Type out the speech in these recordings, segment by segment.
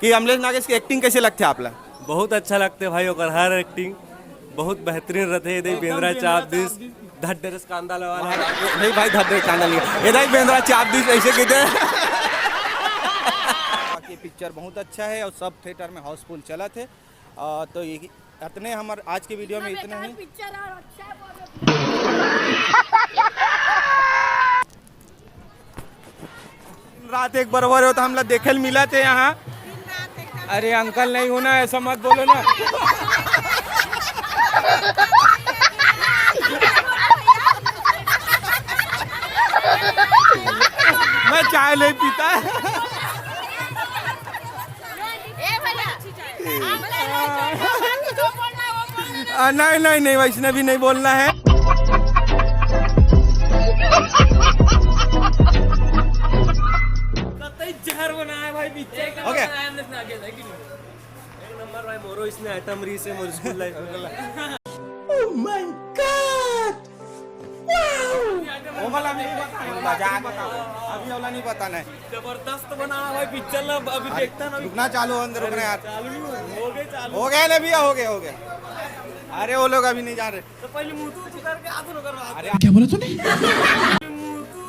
कि अमलेश नागेश की एक्टिंग कैसे लगते आपला? बहुत अच्छा लगते भाई और हर एक्टिंग बहुत बेहतरीन रहते हैं। बेंद्रा चाप दिस धड्डरस कांदा लगा नहीं भाई धड्डे कांदा नहीं ये बेंद्रा चाप दिस ऐसे कहते बाकी पिक्चर बहुत अच्छा है और सब थिएटर में हाउसफुल चला थे। तो ये इतने हमारे आज के वीडियो में इतने ही। रात एक बराबर हो तो हम लोग देखे मिला थे यहाँ। अरे अंकल नहीं होना ऐसा मत बोलो ना। मैं चाय नहीं पीता। नहीं नहीं नहीं वैष्णवी नहीं बोलना है। जहर बनाया भाई पिक्चर का। ओके एक नंबर भाई मोरो इसने आइटम री से मोर स्कूल लाइफ में। ओह माय गॉड वो वाला नहीं पता है। मजाक बताओ अभी वाला नहीं पता नहीं। जबरदस्त बनाया भाई पिक्चर ला अभी देखता ना। रुकना चालू अंदर रुकना यार। चालू हो गया ना भैया हो गया। अरे वो लोग अभी नहीं जा रहे। तो पहले मुंह तू करके आधो न करवा। अरे क्या बोला तूने? मुंह तू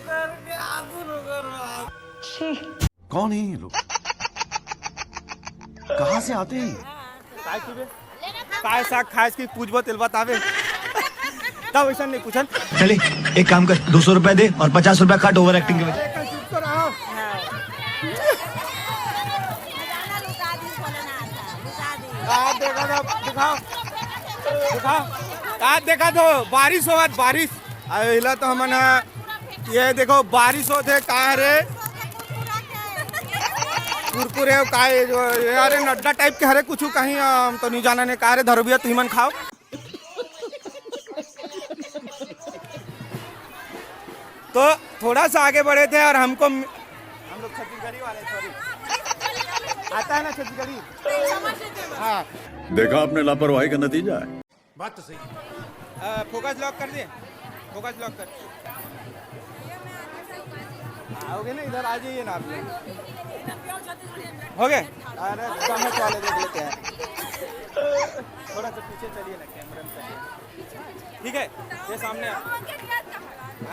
करके आधो न करवा। कौन है ये लोग? कहाँ से आते हैं? काय साग खाए की पूछबो तेल बतावे। तब वैसा नहीं पूछन। चले एक काम कर 200 रुपए दे और 50 रुपए काट ओवर एक्टिंग के वजह। देखा तो बारिश हो बारिश अला तो हमने ये देखो बारिश होते कहा रे कुरकुरे का अरे नड्डा टाइप के हरे कुछ कहीं तो नहीं जाना ने कहा रे धरबिया तुम मन खाओ। तो थोड़ा सा आगे बढ़े थे और हम लोग छत्तीसगढ़ी वाले सॉरी आता है ना छत्तीसगढ़ी। हाँ देखा आपने लापरवाही का नतीजा है। बात तो सही। फोकस लॉक कर दे फोकस लॉक कर। आओगे ना इधर आ जाइए ना आप हो गए। अरे समझ वाले देख लेते हैं थोड़ा सा पीछे चलिए ना कैमरे में चलिए। ठीक है ये सामने है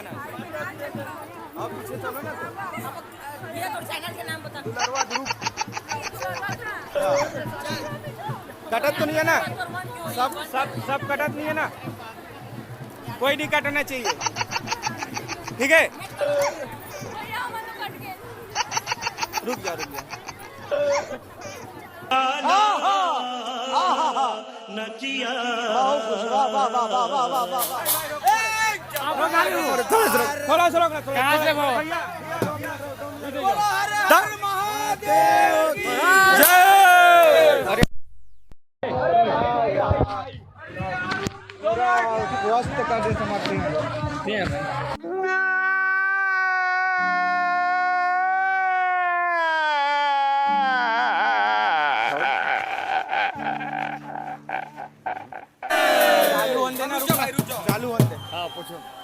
ना आप पीछे चलो ना तो चैनल के नाम बता। दुलरवा ध्रुव कटत तो नहीं है ना? सब कटत नहीं है ना? कोई नहीं कटना चाहिए ठीक है। रुक जा थोड़ा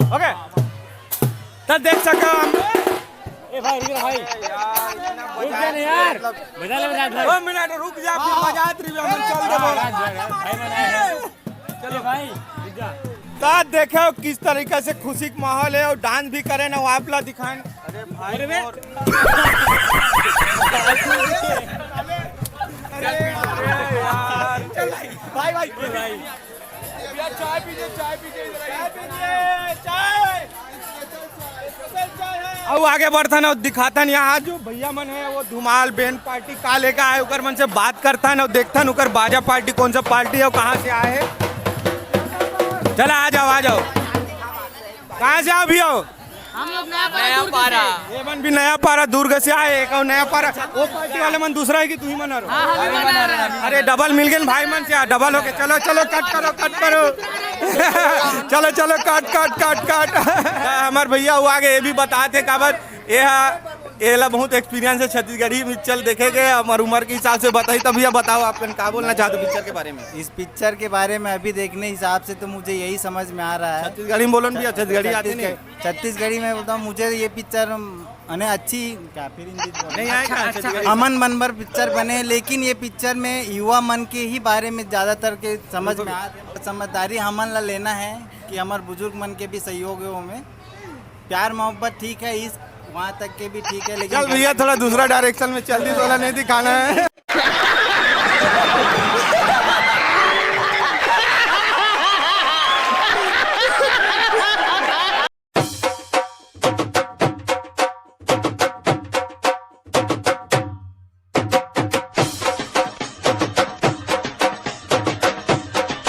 ओके तब देख सको हम। ए भाई रुक जा ना यार। दो मिनट रुक जा फिर मजाक रही हम चल दे चलो भाई रुक जा। तो देखो किस तरीके से खुशी का माहौल है और डांस भी करे ना वो आप ला दिखाएं। अरे भाई भाई चाय पीजिए अब आगे बढ़ता ना दिखाता न यहाँ जो भैया मन है वो धुमाल बैंड पार्टी का लेकर आए उकर मन से बात करता न देखता न उकर बाजा पार्टी कौन सा पार्टी है कहाँ से आए है। चला आ जाओ कहाँ से आओ भी हो? हम लोग नया पारा ये मन भी नया पारा दुर्ग से आए एक नया पारा वो पार्टी वाले मन दूसरा है कि तू ही मना रहो। अरे डबल मिल गए भाई मन से डबल हो गए। चलो कट करो चलो कट हमारे भैया वो आगे ये भी बताते काबर ये ला बहुत एक्सपीरियंस है छत्तीसगढ़ी पिक्चर देखेंगे हमारे उम्र के हिसाब से बताइए तभी आप बताओ आप क्या बोलना चाहते हो पिक्चर के बारे में? इस पिक्चर के बारे में अभी देखने हिसाब से तो मुझे यही समझ में आ रहा है। छत्तीसगढ़ी में बोलो भी छत्तीसगढ़ी आती नहीं। छत्तीसगढ़ी में बोलता हूँ मुझे ये पिक्चर अने अच्छी क्या फिर हिंदी नहीं आएगा अच्छा अमन मनबर पिक्चर बने, लेकिन ये पिक्चर में युवा मन के ही बारे में ज़्यादातर के समझ में समझदारी हमन ला लेना है कि हमारे बुजुर्ग मन के भी सहयोग है में प्यार मोहब्बत ठीक है, इस वहाँ तक के भी ठीक है, चल लेकिन भैया थोड़ा दूसरा डायरेक्शन में चल दी, थोड़ा नहीं दिखाना है